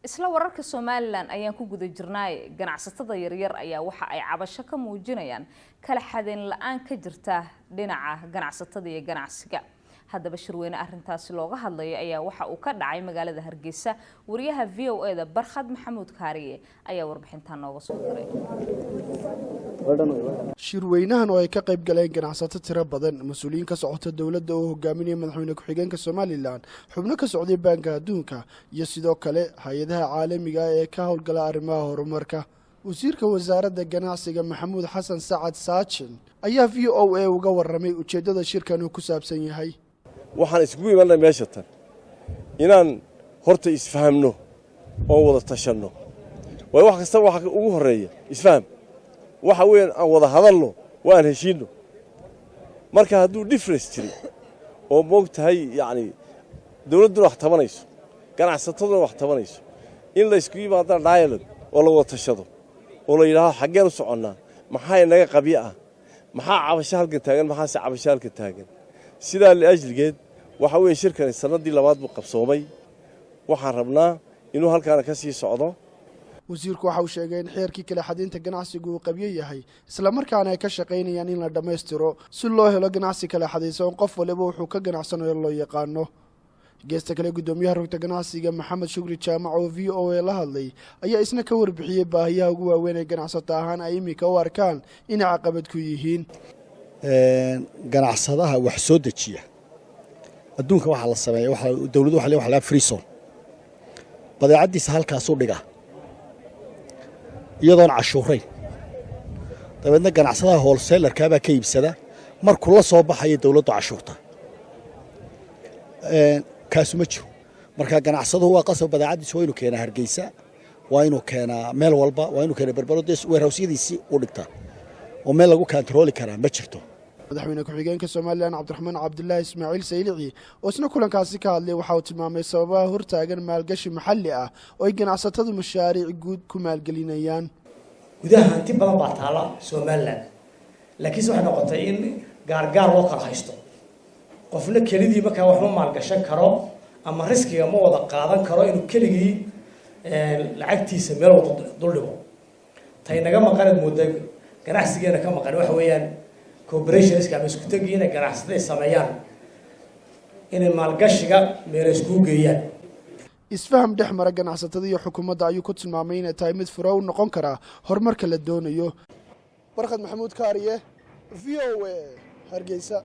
isla wararka Somaliland ayaan ku guda jirnay ganacsatada yaryar ayaa waxa ay cabasho ka muujinayaan kala xadeen la'aan ka jirta dhinaca ganacsatada iyo ganacsiga haddaba shirweyne arrintaasi looga hadlay ayaa waxa uu ka dhacay magaalada Hargeysa wariyaha VOA-da Barkhad Maxamuud Kaariye ayaa warbixintan nooga soo diray shirweynahan oo ay ka qayb galeen ganacsato tiro badan mas'uuliyiin ka socota dawladda oo hogaaminaya madaxweyne ku-xigeenka Somaliland xubno ka socday Banka Adduunka iyo sidoo kale hay'adaha caalamiga ah ee ka howlgala arrimaha horumarka wasiirka wasaaradda ganacsiga Maxamuud Xasan Sacad Saacin ayaa VOA uga warramay ujeedada shirkan uu ku saabsan yahay waxaan isku imaanay meesha tan inaan horta isfahamno oo wada tashanno way wax kasta waxa ugu horeeya isfaham waxa weyn aan wada hadalno waan heshiino marka hadduu difference jiro oo moogtahay yaani dawladdu wax tabanayso ganacsatadu wax tabanayso in la isku yimaado dialogue oo la wada tashado oo la yiraahdo xaggeen u soconnaa maxay naga qabiyo ah maxaa cabasho halkan taagan maxaa si cabasho halkan taagan sidaa la ajligeed waxa weyn shirkan sanadii labaad buu qabsoomay waxaan rabnaa inuu halkaan ka sii socdo wasiirku waxa uu sheegay in xeerkii kala xadinta ganacsigu uu qabiyo yahay isla markaana ay ka shaqeynayaan in la dhameystiro si loo helo ganacsi kala xadaysan qof waliba wuxuu ka ganacsanayo loo yaqaano geesta kale gudoomiyaha rugta ganacsiga Maxamed Shukri Jaamac oo VOA la hadlay ayaa isna ka warbixiyay baahiyaha ugu waaweyn ee ganacsato ahaan ay imika u arkaan in caqabad ku yihiin ganacsadaha wax soo dejiya adduunka waxa la sameeyo waxa dawladdu waxa la free zone badeecadiisa halkaas u dhiga iyadoon cashuurayn dabeedna ganacsadaha wholesaler-ka baa ka iibsada markuu la soo baxayo dawladdu cashuurta kaas ma jiro marka ganacsaduhu waa qasab badeecadiisa waa inuu keenaa Hargeysa waa inuu keenaa meel walba waa inuu keenaa Berberadees warehousiyadiisii u dhigta oo meel lagu control karaa ma jirto madaxweyne ku-xigeenka Somaliland Cabdiraxmaan Cabdullaahi Ismaaciil Saylici oo isna kulankaasi ka hadlay waxa uu tilmaamay sababaha hortaagan maalgashi maxalli ah oo ay ganacsatadu mashaariic guud ku maalgelinayaan gudaha hanti badan baa taala Somaliland laakiin waxa noqotay in gaar loo kala haysto qofna kelidii marka wax ma maalgashan karo ama riskiga ma wada qaadan karo inuu keligii lacagtiisa meel wada dul dhigo tay naga maqanad muddo ganacsigeena ka maqan waxa weeyaan cooperation iska isku tagiina ganacsatada sameeyaan in maalgashiga meel isku geeyaan isfaham dhexmara ganacsatada iyo xukuumadda ayuu ku tilmaamay in ay mid furo u noqon kara horumarka la doonayo Barkhad Maxamuud Kaariye VOA Hargeysa